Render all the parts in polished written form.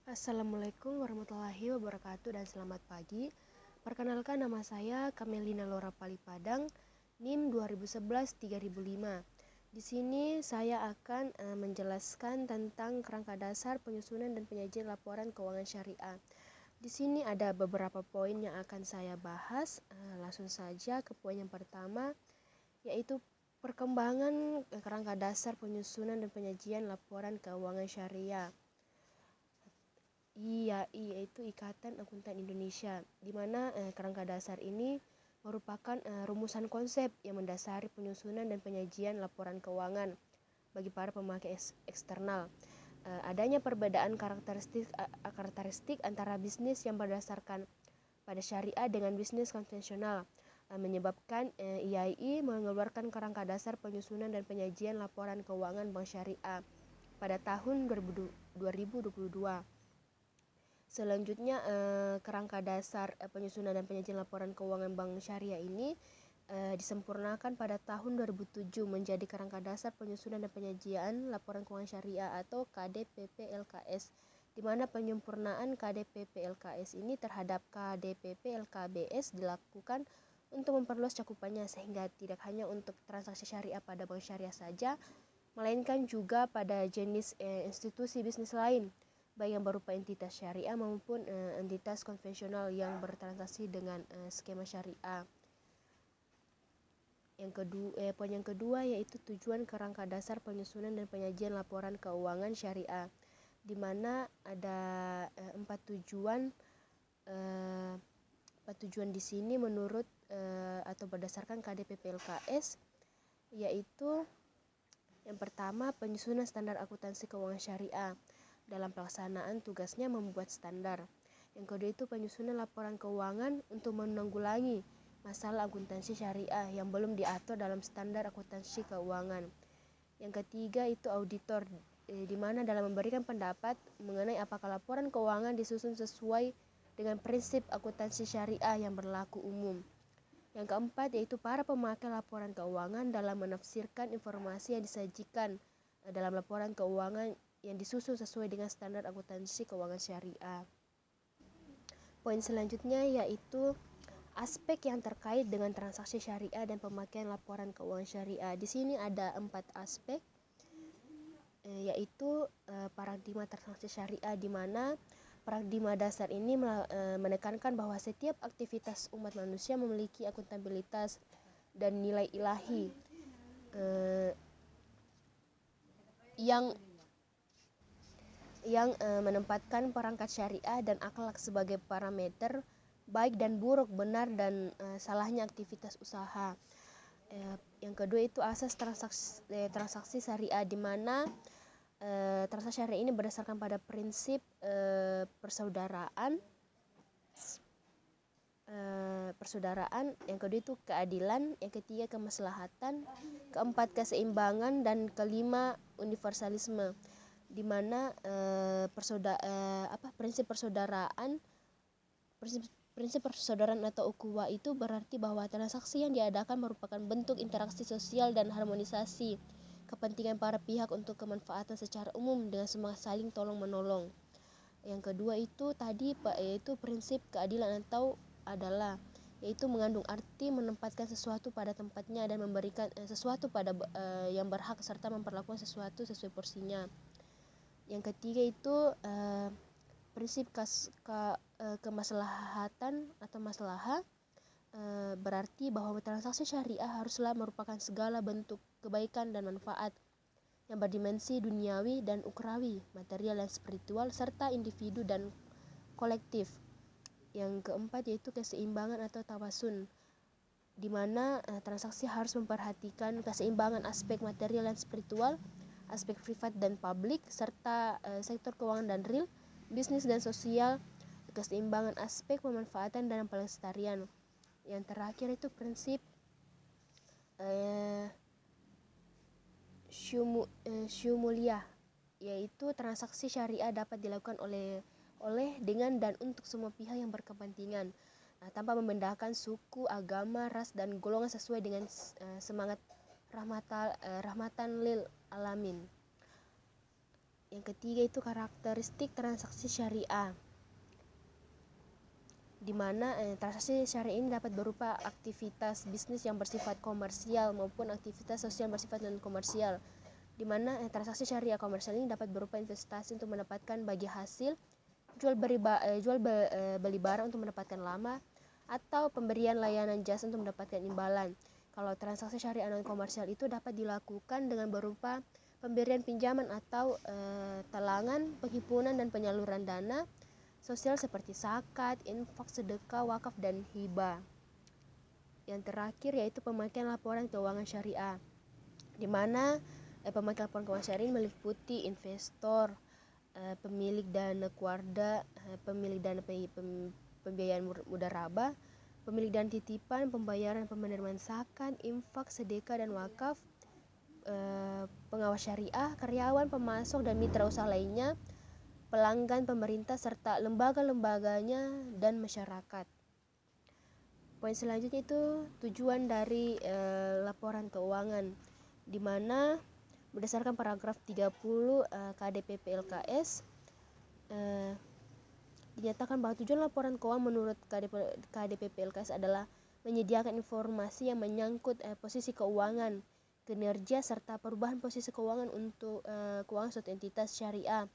Assalamualaikum warahmatullahi wabarakatuh dan selamat pagi. Perkenalkan, nama saya Kamelina Laura Palipadang, NIM 2011-3005. Di sini saya akan menjelaskan tentang kerangka dasar penyusunan dan penyajian laporan keuangan syariah. Di sini ada beberapa poin yang akan saya bahas. Langsung saja ke poin yang pertama, yaitu perkembangan kerangka dasar penyusunan dan penyajian laporan keuangan syariah. IAI, yaitu Ikatan Akuntan Indonesia, di mana kerangka dasar ini merupakan rumusan konsep yang mendasari penyusunan dan penyajian laporan keuangan bagi para pemakai eksternal. Adanya perbedaan karakteristik antara bisnis yang berdasarkan pada syariah dengan bisnis konvensional, menyebabkan IAI mengeluarkan kerangka dasar penyusunan dan penyajian laporan keuangan bank syariah pada tahun 2022. Selanjutnya, kerangka dasar penyusunan dan penyajian laporan keuangan bank syariah ini disempurnakan pada tahun 2007 menjadi kerangka dasar penyusunan dan penyajian laporan keuangan syariah atau KDPP-LKS, di mana penyempurnaan KDPP-LKS ini terhadap KDPP-LKBS dilakukan untuk memperluas cakupannya sehingga tidak hanya untuk transaksi syariah pada bank syariah saja, melainkan juga pada jenis institusi bisnis lain, baik yang berupa entitas syariah maupun entitas konvensional yang bertransaksi dengan skema syariah. Poin yang kedua yaitu tujuan kerangka dasar penyusunan dan penyajian laporan keuangan syariah, di mana ada empat tujuan. Empat tujuan di sini menurut atau berdasarkan KDPP-LKS, yaitu yang pertama, penyusunan standar akuntansi keuangan syariah. Dalam pelaksanaan tugasnya membuat standar. Yang kedua itu penyusunan laporan keuangan untuk menanggulangi masalah akuntansi syariah yang belum diatur dalam standar akuntansi keuangan. Yang ketiga itu auditor, di mana dalam memberikan pendapat mengenai apakah laporan keuangan disusun sesuai dengan prinsip akuntansi syariah yang berlaku umum. Yang keempat yaitu para pemakai laporan keuangan dalam menafsirkan informasi yang disajikan dalam laporan keuangan yang disusun sesuai dengan standar akuntansi keuangan syariah. Poin selanjutnya yaitu aspek yang terkait dengan transaksi syariah dan pemakaian laporan keuangan syariah. Di sini ada 4 aspek, yaitu paradigma transaksi syariah, di mana paradigma dasar ini menekankan bahwa setiap aktivitas umat manusia memiliki akuntabilitas dan nilai ilahi yang menempatkan perangkat syariah dan akhlak sebagai parameter baik dan buruk, benar dan salahnya aktivitas usaha. Yang kedua itu asas transaksi syariah, di mana transaksi syariah ini berdasarkan pada prinsip persaudaraan. Yang kedua itu keadilan, yang ketiga kemaslahatan, keempat keseimbangan, dan kelima universalisme, di mana prinsip persaudaraan atau ukhuwah itu berarti bahwa transaksi yang diadakan merupakan bentuk interaksi sosial dan harmonisasi kepentingan para pihak untuk kemanfaatan secara umum dengan semangat saling tolong menolong. Yang kedua itu tadi yaitu prinsip keadilan yaitu mengandung arti menempatkan sesuatu pada tempatnya dan memberikan sesuatu pada yang berhak serta memperlakukan sesuatu sesuai porsinya. Yang ketiga itu prinsip kemaslahatan atau maslahah, berarti bahwa transaksi syariah haruslah merupakan segala bentuk kebaikan dan manfaat yang berdimensi duniawi dan ukrawi, material dan spiritual, serta individu dan kolektif. Yang keempat yaitu keseimbangan atau tawasun, di mana transaksi harus memperhatikan keseimbangan aspek material dan spiritual, aspek privat dan publik, serta sektor keuangan dan real, bisnis dan sosial, keseimbangan aspek pemanfaatan dan pelestarian. Yang terakhir itu prinsip syumuliyah, yaitu transaksi syariah dapat dilakukan oleh dengan dan untuk semua pihak yang berkepentingan, tanpa membedakan suku, agama, ras, dan golongan sesuai dengan semangat rahmatan lil alamin. Yang ketiga itu karakteristik transaksi syariah, di mana transaksi syariah ini dapat berupa aktivitas bisnis yang bersifat komersial maupun aktivitas sosial bersifat non komersial, di mana transaksi syariah komersial ini dapat berupa investasi untuk mendapatkan bagi hasil, beli barang untuk mendapatkan lama, atau pemberian layanan jasa untuk mendapatkan imbalan. Kalau transaksi syariah non komersial itu dapat dilakukan dengan berupa pemberian pinjaman atau talangan, penghimpunan dan penyaluran dana sosial seperti zakat, infak, sedekah, wakaf, dan hibah. Yang terakhir yaitu pemakaian laporan keuangan syariah, di mana pemakaian laporan keuangan syariah meliputi investor, pemilik dana kuarda, pemilik dana pembiayaan mudharabah, pemilik dana titipan, pembayaran penerimaan zakat, infak, sedekah, dan wakaf, pengawas syariah, karyawan, pemasok, dan mitra usaha lainnya, pelanggan pemerintah, serta lembaga-lembaganya dan masyarakat. Poin selanjutnya itu tujuan dari laporan keuangan, di mana berdasarkan paragraf 30 KDPP LKS dinyatakan bahwa tujuan laporan keuangan menurut KDPP LKS adalah menyediakan informasi yang menyangkut posisi keuangan, kinerja, serta perubahan posisi keuangan untuk keuangan suatu entitas syariah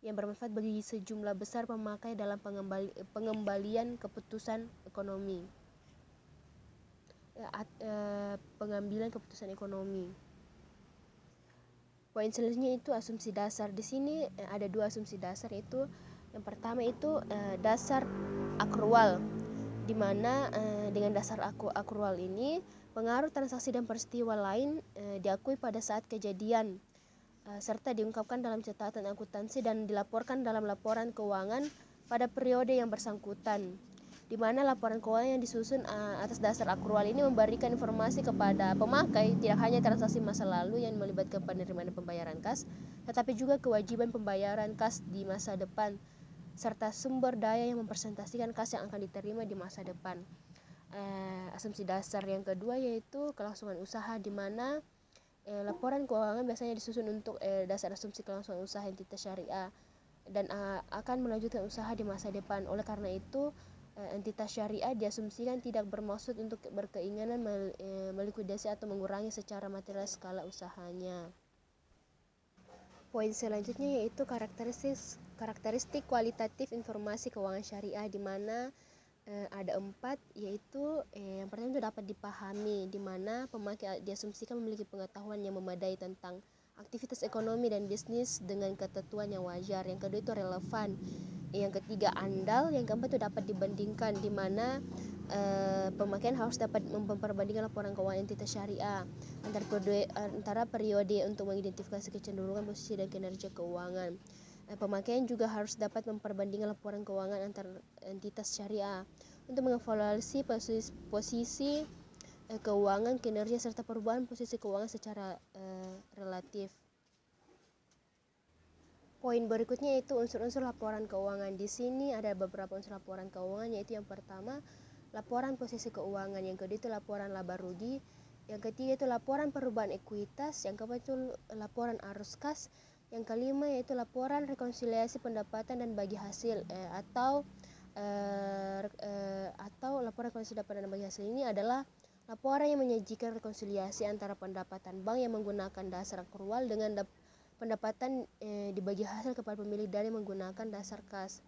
yang bermanfaat bagi sejumlah besar pemakai dalam pengembalian keputusan ekonomi. Pengambilan keputusan ekonomi. Poin selanjutnya itu asumsi dasar. Di sini ada dua asumsi dasar, yaitu yang pertama itu dasar akrual, di mana dengan dasar akrual ini pengaruh transaksi dan peristiwa lain diakui pada saat kejadian serta diungkapkan dalam catatan akuntansi dan dilaporkan dalam laporan keuangan pada periode yang bersangkutan, di mana laporan keuangan yang disusun atas dasar akrual ini memberikan informasi kepada pemakai tidak hanya transaksi masa lalu yang melibatkan penerimaan dan pembayaran kas, tetapi juga kewajiban pembayaran kas di masa depan serta sumber daya yang mempresentasikan kas yang akan diterima di masa depan. Asumsi dasar yang kedua yaitu kelangsungan usaha, di mana laporan keuangan biasanya disusun untuk dasar asumsi kelangsungan usaha entitas syariah dan akan melanjutkan usaha di masa depan. Oleh karena itu, entitas syariah diasumsikan tidak bermaksud untuk berkeinginan melikuidasi atau mengurangi secara material skala usahanya. Poin selanjutnya yaitu karakteristik kualitatif informasi keuangan syariah, di mana ada 4, yaitu yang pertama itu dapat dipahami, di mana pemakai diasumsikan memiliki pengetahuan yang memadai tentang aktivitas ekonomi dan bisnis dengan ketentuan yang wajar. Yang kedua itu relevan. Yang ketiga andal. Yang keempat itu dapat dibandingkan, di mana pemakaian harus dapat memperbandingkan laporan keuangan entitas syariah antara periode untuk mengidentifikasi kecenderungan posisi dan kinerja keuangan. Pemakaian juga harus dapat memperbandingkan laporan keuangan antar entitas syariah untuk mengevaluasi posisi keuangan, kinerja, serta perubahan posisi keuangan secara relatif. Poin berikutnya yaitu unsur-unsur laporan keuangan. Di sini ada beberapa unsur laporan keuangan, yaitu yang pertama laporan posisi keuangan, yang kedua itu laporan laba rugi, yang ketiga itu laporan perubahan ekuitas, yang keempat itu laporan arus kas, yang kelima yaitu laporan rekonsiliasi pendapatan dan bagi hasil atau laporan rekonsiliasi pendapatan dan bagi hasil ini adalah laporan yang menyajikan rekonsiliasi antara pendapatan bank yang menggunakan dasar akrual dengan pendapatan dibagi hasil kepada pemilik dana menggunakan dasar kas.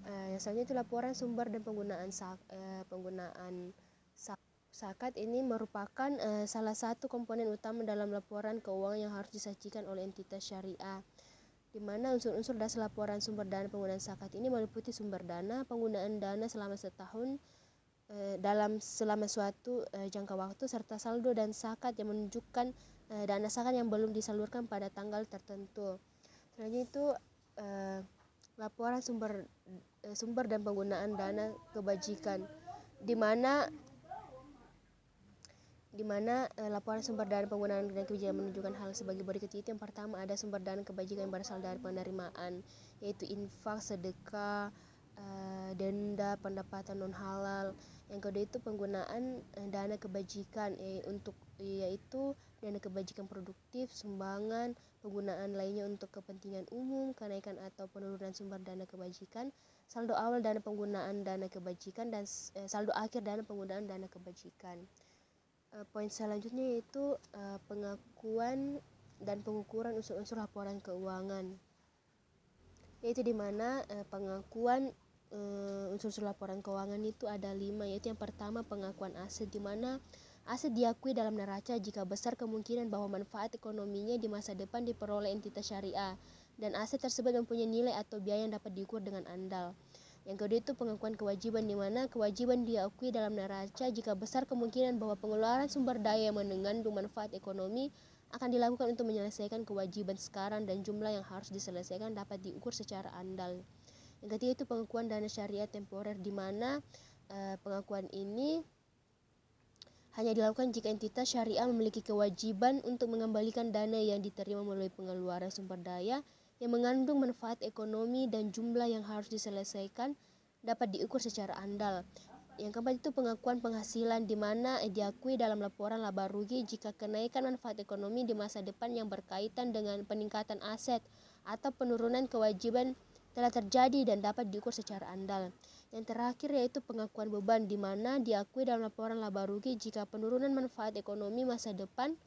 Yang selanjutnya itu laporan sumber dan penggunaan zakat. Ini merupakan salah satu komponen utama dalam laporan keuangan yang harus disajikan oleh entitas syariah, di mana unsur-unsur dasar laporan sumber dana penggunaan zakat ini meliputi sumber dana, penggunaan dana selama setahun selama suatu jangka waktu, serta saldo dan zakat yang menunjukkan dana zakat yang belum disalurkan pada tanggal tertentu. Selanjutnya itu laporan sumber dan penggunaan dana kebajikan, di mana laporan sumber dana penggunaan dana kebajikan menunjukkan hal sebagai berikut. Itu yang pertama ada sumber dana kebajikan yang berasal dari penerimaan, yaitu infak, sedekah, denda, pendapatan non halal. Yang kedua itu penggunaan dana kebajikan, yaitu dana kebajikan produktif, sumbangan, penggunaan lainnya untuk kepentingan umum, kenaikan atau penurunan sumber dana kebajikan, saldo awal dana penggunaan dana kebajikan, dan saldo akhir dana penggunaan dana kebajikan. Poin selanjutnya yaitu pengakuan dan pengukuran unsur-unsur laporan keuangan, yaitu di mana pengakuan unsur-unsur laporan keuangan itu ada 5, yaitu yang pertama pengakuan aset, di mana aset diakui dalam neraca jika besar kemungkinan bahwa manfaat ekonominya di masa depan diperoleh entitas syariah dan aset tersebut mempunyai nilai atau biaya yang dapat diukur dengan andal. Yang kedua itu pengakuan kewajiban, di mana kewajiban diakui dalam neraca jika besar kemungkinan bahwa pengeluaran sumber daya yang mengandung manfaat ekonomi akan dilakukan untuk menyelesaikan kewajiban sekarang dan jumlah yang harus diselesaikan dapat diukur secara andal. Yang ketiga itu pengakuan dana syariah temporer, di mana pengakuan ini hanya dilakukan jika entitas syariah memiliki kewajiban untuk mengembalikan dana yang diterima melalui pengeluaran sumber daya yang mengandung manfaat ekonomi dan jumlah yang harus diselesaikan dapat diukur secara andal. Yang keempat itu pengakuan penghasilan, di mana diakui dalam laporan laba rugi jika kenaikan manfaat ekonomi di masa depan yang berkaitan dengan peningkatan aset atau penurunan kewajiban telah terjadi dan dapat diukur secara andal. Yang terakhir yaitu pengakuan beban, di mana diakui dalam laporan laba rugi jika penurunan manfaat ekonomi masa depan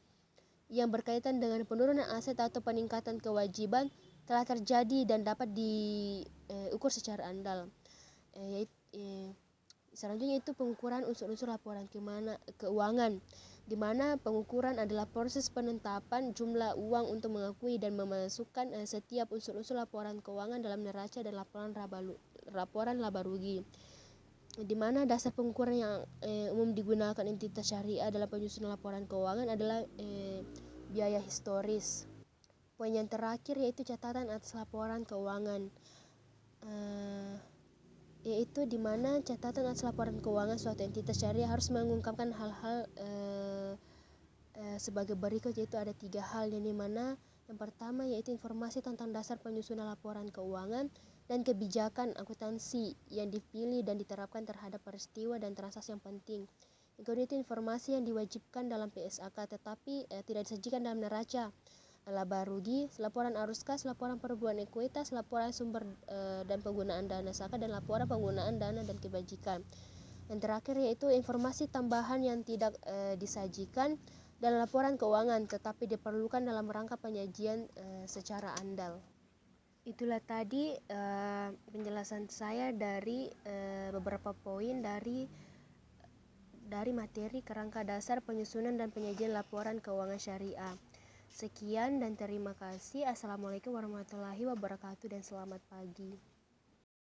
yang berkaitan dengan penurunan aset atau peningkatan kewajiban telah terjadi dan dapat diukur secara andal. Selanjutnya itu pengukuran unsur-unsur laporan keuangan, di mana pengukuran adalah proses penetapan jumlah uang untuk mengakui dan memasukkan setiap unsur-unsur laporan keuangan dalam neraca dan laporan laba rugi, di mana dasar pengukuran yang umum digunakan entitas syariah dalam penyusunan laporan keuangan adalah biaya historis. Poin yang terakhir yaitu catatan atas laporan keuangan, yaitu di mana catatan atas laporan keuangan suatu entitas syariah harus mengungkapkan hal-hal sebagai berikut, yaitu ada 3 hal, yang dimana yang pertama yaitu informasi tentang dasar penyusunan laporan keuangan dan kebijakan akuntansi yang dipilih dan diterapkan terhadap peristiwa dan transaksi yang penting. Yang kedua itu informasi yang diwajibkan dalam PSAK tetapi tidak disajikan dalam neraca, laba rugi, laporan arus kas, laporan perubahan ekuitas, laporan sumber dan penggunaan dana zakat, dan laporan penggunaan dana dan kebajikan. Yang terakhir yaitu informasi tambahan yang tidak disajikan dalam laporan keuangan tetapi diperlukan dalam rangka penyajian secara andal. Itulah tadi penjelasan saya dari beberapa poin dari materi kerangka dasar penyusunan dan penyajian laporan keuangan syariah. Sekian dan terima kasih. Assalamualaikum warahmatullahi wabarakatuh dan selamat pagi.